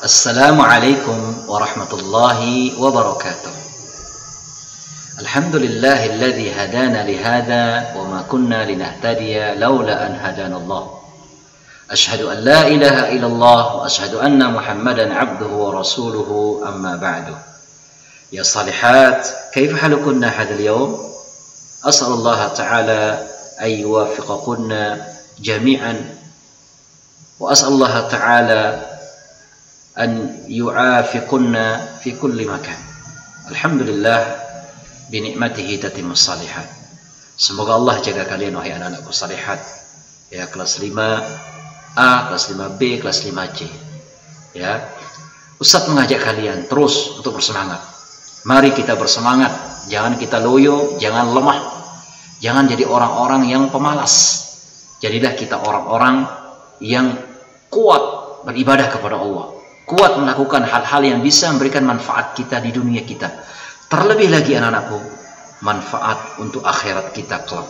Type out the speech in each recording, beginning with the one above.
Assalamualaikum warahmatullahi wabarakatuh. Alhamdulillahilladzi hadana lihada wa ma kunna linahtadiya laula an hadanallah. Ashhadu an la ilaha illallah wa ashhadu anna Muhammadan abduhu wa rasuluhu amma ba'du. Ya salihat, kaifa halukunna hadal yawm? As'alullah ta'ala an yuwaffiqakunna jami'an wa as'alullah ta'ala an yu'afiqunna fi kulli makan. Alhamdulillah binikmatihi tatimmus salihat. Semoga Allah jaga kalian wahai anak-anakku salihat. Ya, kelas 5A, kelas 5B, kelas 5C. Ya. Ustaz mengajak kalian terus untuk bersemangat. Mari kita bersemangat, jangan kita loyo, jangan lemah. Jangan jadi orang-orang yang pemalas. Jadilah kita orang-orang yang kuat beribadah kepada Allah. Kuat melakukan hal-hal yang bisa memberikan manfaat kita di dunia kita. Terlebih lagi anak-anakku, manfaat untuk akhirat kita kelak.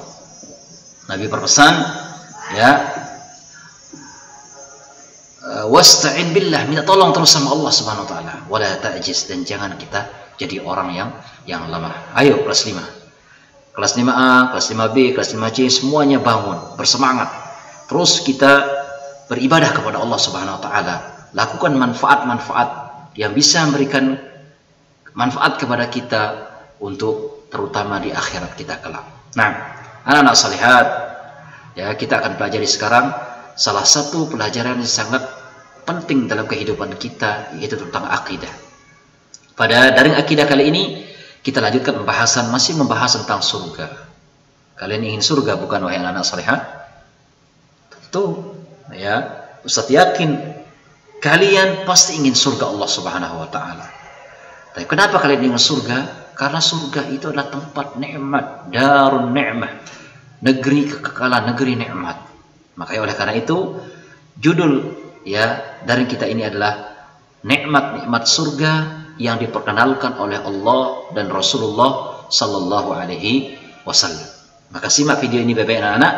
Nabi berpesan, ya, wasta'in billah, minta tolong terus sama Allah Subhanahu wa taala. Wala ta'jiz, dan jangan kita jadi orang yang lemah. Ayo kelas 5. Kelas 5A, kelas 5B, kelas 5C semuanya bangun, bersemangat. Terus kita beribadah kepada Allah Subhanahu wa taala. Lakukan manfaat-manfaat yang bisa memberikan manfaat kepada kita untuk terutama di akhirat kita kelak. Nah, anak-anak salihat, ya, kita akan pelajari sekarang salah satu pelajaran yang sangat penting dalam kehidupan kita, yaitu tentang akidah. Pada daring akidah kali ini kita lanjutkan pembahasan, masih membahas tentang surga. Kalian ingin surga bukan wahai anak-anak salihat? Tentu, ya, Ustaz yakin kalian pasti ingin surga Allah Subhanahu wa taala. Tapi kenapa kalian ingin surga? Karena surga itu adalah tempat nikmat, darun ni'mah, negeri kekekalan, negeri nikmat. Makanya oleh karena itu judul, ya, dari kita ini adalah nikmat-nikmat surga yang diperkenalkan oleh Allah dan Rasulullah sallallahu alaihi wasallam. Maka simak video ini Bapak anak-anak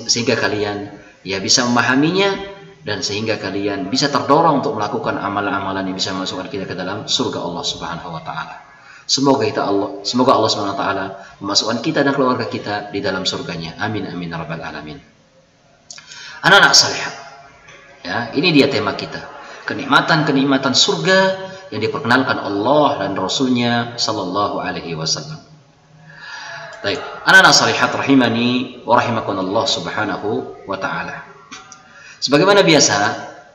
sehingga kalian ya bisa memahaminya, dan sehingga kalian bisa terdorong untuk melakukan amalan-amalan yang bisa memasukkan kita ke dalam surga Allah Subhanahu wa taala. Semoga Allah Subhanahu wa taala memasukkan kita dan keluarga kita di dalam surganya. Amin amin ya rabbal alamin. Anak-anak salihat. Ya, ini dia tema kita. Kenikmatan-kenikmatan surga yang diperkenalkan Allah dan Rasulnya sallallahu alaihi wasallam. Baik, anak-anak salihat rahimani wa rahimakumullah subhanahu wa taala. Sebagaimana biasa,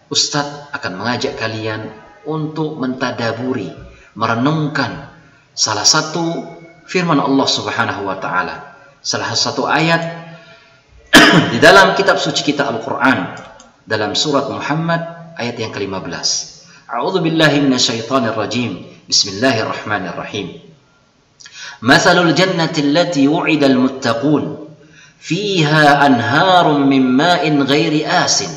Ustadz akan mengajak kalian untuk mentadaburi, merenungkan salah satu firman Allah Subhanahu wa taala, salah satu ayat di dalam kitab suci kita Al-Qur'an, dalam surat Muhammad ayat yang ke-15. A'udzu billahi minasyaitonir rajim. Bismillahirrahmanirrahim. Mathalul jannati allati wu'idal muttaqun فيها أنهار من ماء غير آسن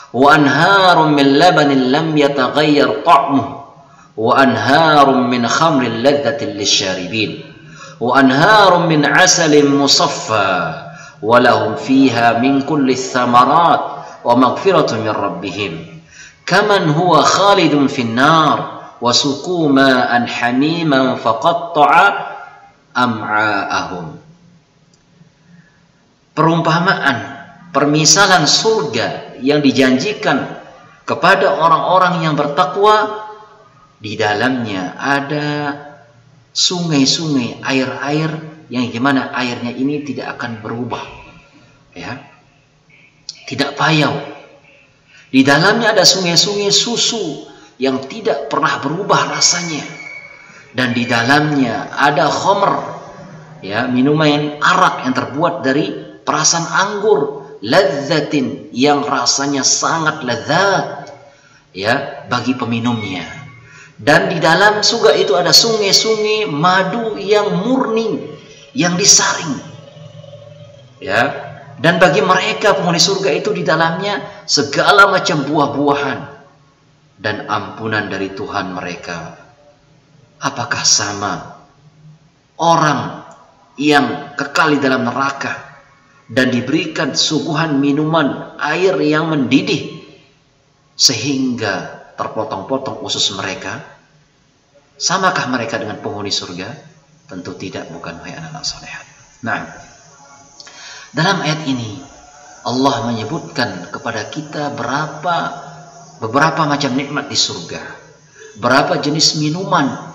وأنهار من لبن لم يتغير طعمه وأنهار من خمر لذة للشاربين وأنهار من عسل مصفى ولهم فيها من كل الثمرات ومغفرة من ربهم كمن هو خالد في النار وسقوا ماء حميما فقطع أمعاءهم. Perumpamaan, permisalan surga yang dijanjikan kepada orang-orang yang bertakwa, di dalamnya ada sungai-sungai, air-air yang gimana airnya ini tidak akan berubah, ya, tidak payau. Di dalamnya ada sungai-sungai susu yang tidak pernah berubah rasanya, dan di dalamnya ada khamr, ya, minuman arak yang terbuat dari perasan anggur, ladzatin, yang rasanya sangat lezat, ya, bagi peminumnya. Dan di dalam surga itu ada sungai-sungai madu yang murni, yang disaring, ya. Dan bagi mereka penghuni surga itu di dalamnya segala macam buah-buahan dan ampunan dari Tuhan mereka. Apakah sama orang yang kekal di dalam neraka dan diberikan suguhan minuman air yang mendidih sehingga terpotong-potong usus mereka, samakah mereka dengan penghuni surga? Tentu tidak, bukan, wahai anak-anak salihat. Nah, dalam ayat ini Allah menyebutkan kepada kita beberapa macam nikmat di surga, berapa jenis minuman,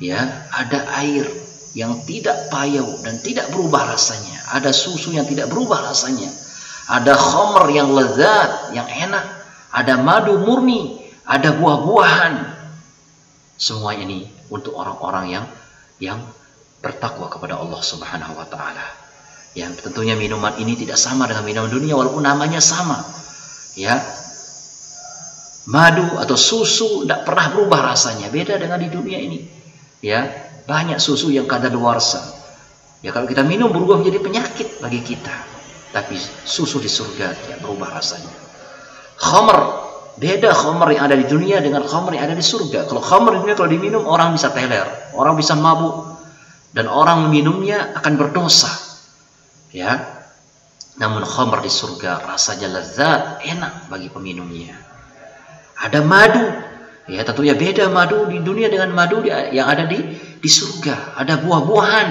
ya, ada air yang tidak payau dan tidak berubah rasanya, ada susu yang tidak berubah rasanya, ada khamr yang lezat, yang enak, ada madu murni, ada buah-buahan. Semua ini untuk orang-orang yang bertakwa kepada Allah Subhanahu wa taala. Yang tentunya minuman ini tidak sama dengan minuman dunia walaupun namanya sama. Ya. Madu atau susu tidak pernah berubah rasanya, beda dengan di dunia ini. Ya, banyak susu yang kadaluarsa. Ya, kalau kita minum berubah menjadi penyakit bagi kita. Tapi susu di surga tidak berubah rasanya. Khamr, beda khamr yang ada di dunia dengan khamr yang ada di surga. Kalau khamr di dunia kalau diminum orang bisa teler, orang bisa mabuk, dan orang minumnya akan berdosa. Ya, namun khamr di surga rasanya lezat, enak bagi peminumnya. Ada madu, ya tentunya beda madu di dunia dengan madu yang ada di surga. Ada buah-buahan,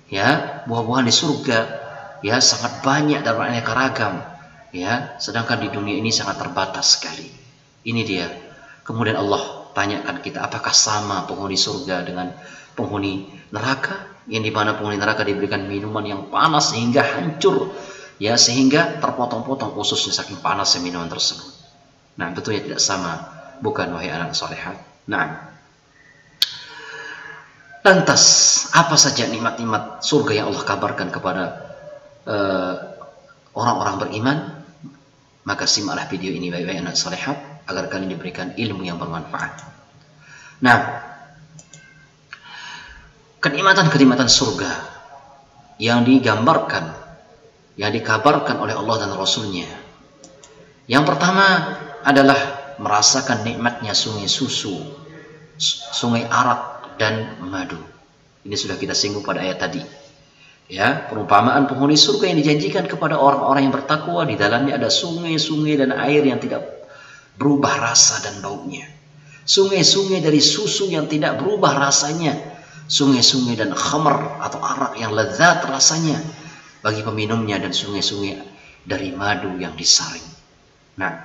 ya buah-buahan di surga, ya sangat banyak dan beraneka ragam, ya. Sedangkan di dunia ini sangat terbatas sekali. Ini dia. Kemudian Allah tanyakan kita, apakah sama penghuni surga dengan penghuni neraka? Yang dimana penghuni neraka diberikan minuman yang panas sehingga hancur, ya sehingga terpotong-potong ususnya saking panasnya minuman tersebut. Nah, tentunya tidak sama, bukan, wahai anak solehat. Nah, lantas apa saja nikmat-nikmat surga yang Allah kabarkan kepada orang-orang beriman? Maka simaklah video ini, wahai anak solehat, agar kalian diberikan ilmu yang bermanfaat. Nah, kenikmatan-kenikmatan surga yang digambarkan, yang dikabarkan oleh Allah dan Rasulnya. Yang pertama adalah merasakan nikmatnya sungai susu, sungai arak, dan madu. Ini sudah kita singgung pada ayat tadi. Ya, perumpamaan penghuni surga yang dijanjikan kepada orang-orang yang bertakwa, di dalamnya ada sungai-sungai dan air yang tidak berubah rasa dan baunya. Sungai-sungai dari susu yang tidak berubah rasanya. Sungai-sungai dan khamr atau arak yang lezat rasanya bagi peminumnya, dan sungai-sungai dari madu yang disaring. Nah,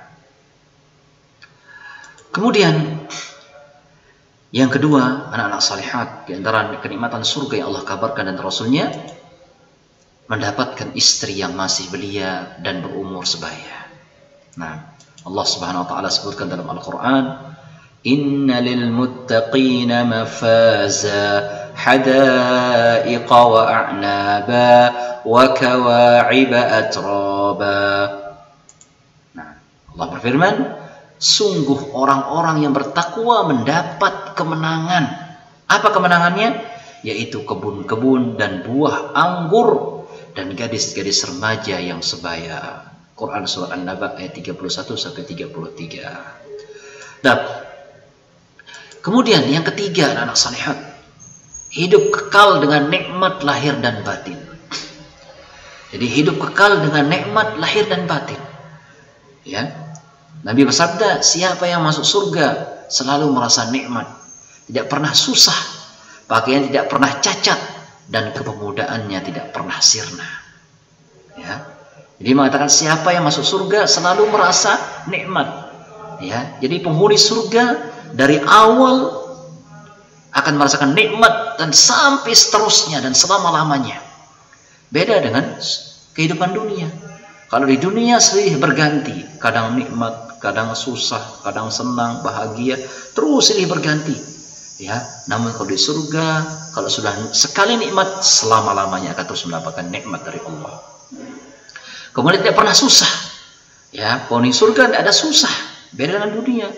kemudian yang kedua, anak-anak salihat, di antara kenikmatan surga yang Allah kabarkan dan Rasulnya, mendapatkan istri yang masih belia dan berumur sebaya. Nah, Allah Subhanahu wa taala sebutkan dalam Al-Qur'an, Inna lil muttaqina mafaza hadaiqa wa a'naba wa kawa'iba atraba. Nah, Allah berfirman, sungguh orang-orang yang bertakwa mendapat kemenangan. Apa kemenangannya? Yaitu kebun-kebun dan buah anggur dan gadis-gadis remaja yang sebaya. Quran surah An-Naba ayat 31 sampai 33. Nah, kemudian yang ketiga, anak salihat, hidup kekal dengan nikmat lahir dan batin. Jadi hidup kekal dengan nikmat lahir dan batin. Ya. Nabi bersabda, siapa yang masuk surga selalu merasa nikmat, tidak pernah susah, pakaian tidak pernah cacat, dan kepemudaannya tidak pernah sirna. Ya. Jadi mengatakan siapa yang masuk surga selalu merasa nikmat. Ya. Jadi penghuni surga dari awal akan merasakan nikmat dan sampai seterusnya dan selama-lamanya. Beda dengan kehidupan dunia. Kalau di dunia silih berganti, kadang nikmat, kadang susah, kadang senang, bahagia, terus silih berganti. Ya, namun kalau di surga, kalau sudah sekali nikmat, selama-lamanya akan terus mendapatkan nikmat dari Allah. Kemudian tidak pernah susah. Ya, penghuni surga tidak ada susah. Beda dengan dunia.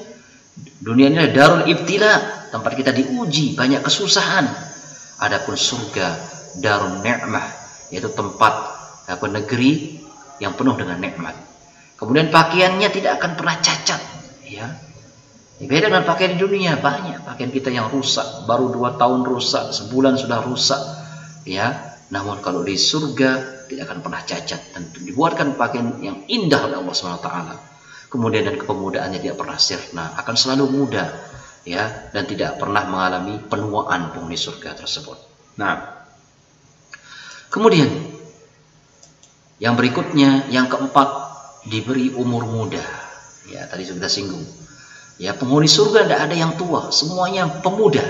Dunia ini adalah darul ibtila, tempat kita diuji, banyak kesusahan. Adapun surga darun ni'mah, yaitu tempat negeri yang penuh dengan nikmat. Kemudian pakaiannya tidak akan pernah cacat, ya. Beda dengan pakaian di dunia, banyak pakaian kita yang rusak, baru 2 tahun rusak, sebulan sudah rusak, ya. Namun kalau di surga tidak akan pernah cacat dan dibuatkan pakaian yang indah oleh Allah SWT. kemudian dan kepemudaannya tidak pernah sirna, akan selalu muda, ya, dan tidak pernah mengalami penuaan penghuni surga tersebut. Nah, kemudian yang berikutnya, yang keempat, diberi umur muda. Ya, tadi sudah kita singgung. Ya, penghuni surga tidak ada yang tua, semuanya pemuda.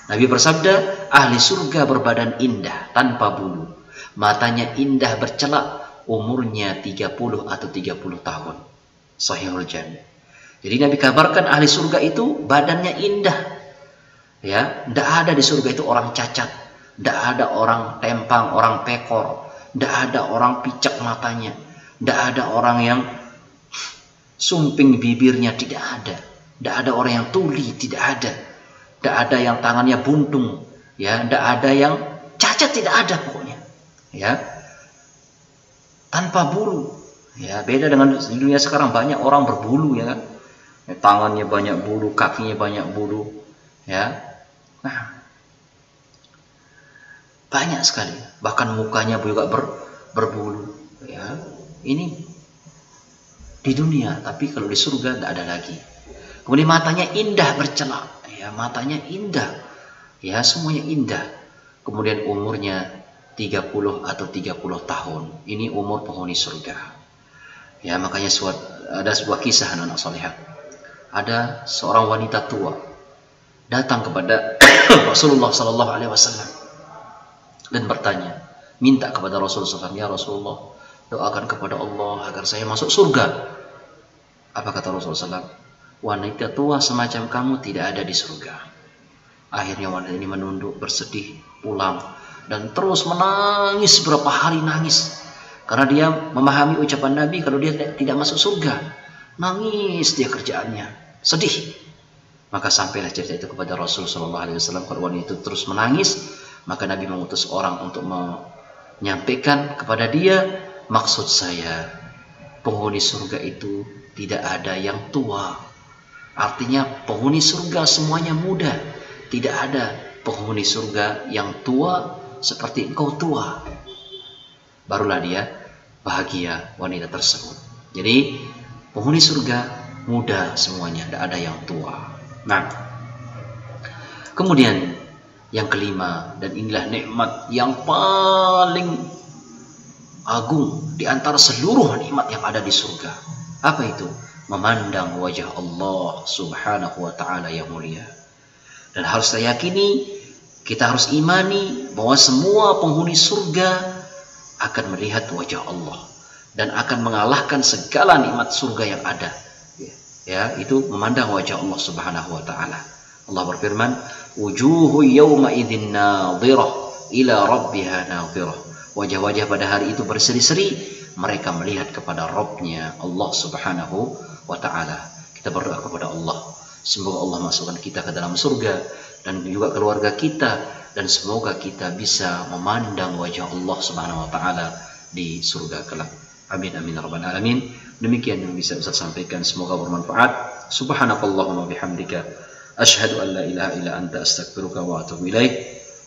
Nabi bersabda, ahli surga berbadan indah tanpa bulu, matanya indah bercelak, umurnya 30 atau 30 tahun. Sahihul Jami. Jadi Nabi kabarkan ahli surga itu badannya indah. Ya, tidak ada di surga itu orang cacat, tidak ada orang tempang, orang pekor, tidak ada orang picak matanya, tidak ada orang yang sumping bibirnya, tidak ada. Tidak ada orang yang tuli, tidak ada. Tidak ada yang tangannya buntung, ya, tidak ada yang cacat, tidak ada pokoknya. Ya. Tanpa bulu. Ya, beda dengan di dunia sekarang, banyak orang berbulu, ya kan. Ya, tangannya banyak bulu, kakinya banyak bulu, ya. Nah, banyak sekali. Bahkan mukanya juga berbulu, ya. Ini di dunia, tapi kalau di surga tidak ada lagi. Kemudian matanya indah bercelak, ya, matanya indah, ya, semuanya indah. Kemudian umurnya 30 atau 30 tahun. Ini umur penghuni surga. Ya, makanya ada sebuah kisah anak salihah. Ada seorang wanita tua datang kepada Rasulullah sallallahu alaihi wasallam dan bertanya, minta kepada Rasulullah SAW, ya Rasulullah, doakan kepada Allah agar saya masuk surga. Apa kata Rasulullah SAW? Wanita tua semacam kamu tidak ada di surga. Akhirnya wanita ini menunduk, bersedih, pulang, dan terus menangis, berapa hari nangis. Karena dia memahami ucapan Nabi kalau dia tidak masuk surga. Nangis dia kerjaannya, sedih. Maka sampailah cerita itu kepada Rasulullah SAW. Kalau wanita itu terus menangis, maka Nabi mengutus orang untuk menyampaikan kepada dia, maksud saya, penghuni surga itu tidak ada yang tua. Artinya penghuni surga semuanya muda. Tidak ada penghuni surga yang tua seperti engkau tua. Barulah dia bahagia, wanita tersebut. Jadi penghuni surga muda semuanya, tidak ada yang tua. Nah, kemudian yang kelima, dan inilah nikmat yang paling agung di antara seluruh nikmat yang ada di surga. Apa itu? Memandang wajah Allah Subhanahu wa ta'ala yang mulia. Dan harus kita yakini, kita harus imani bahwa semua penghuni surga akan melihat wajah Allah dan akan mengalahkan segala nikmat surga yang ada. Ya, itu memandang wajah Allah Subhanahu wa ta'ala. Allah berfirman, wujuhu yawma idzin nadhirah ila rabbiha nadhirah. Wajah-wajah pada hari itu berseri-seri, mereka melihat kepada Rabbnya Allah Subhanahu wa ta'ala. Kita berdoa kepada Allah, semoga Allah masukkan kita ke dalam surga dan juga keluarga kita, dan semoga kita bisa memandang wajah Allah Subhanahu wa ta'ala di surga kelak. Amin amin rabbal alamin. Demikian yang bisa Ustaz sampaikan, semoga bermanfaat. Subhanakallahumma bihamdika asyhadu an la ilaha illa anta astaghfiruka wa atubu ilaik.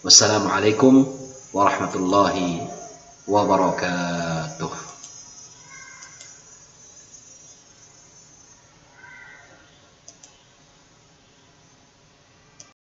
Wassalamualaikum warahmatullahi wabarakatuh.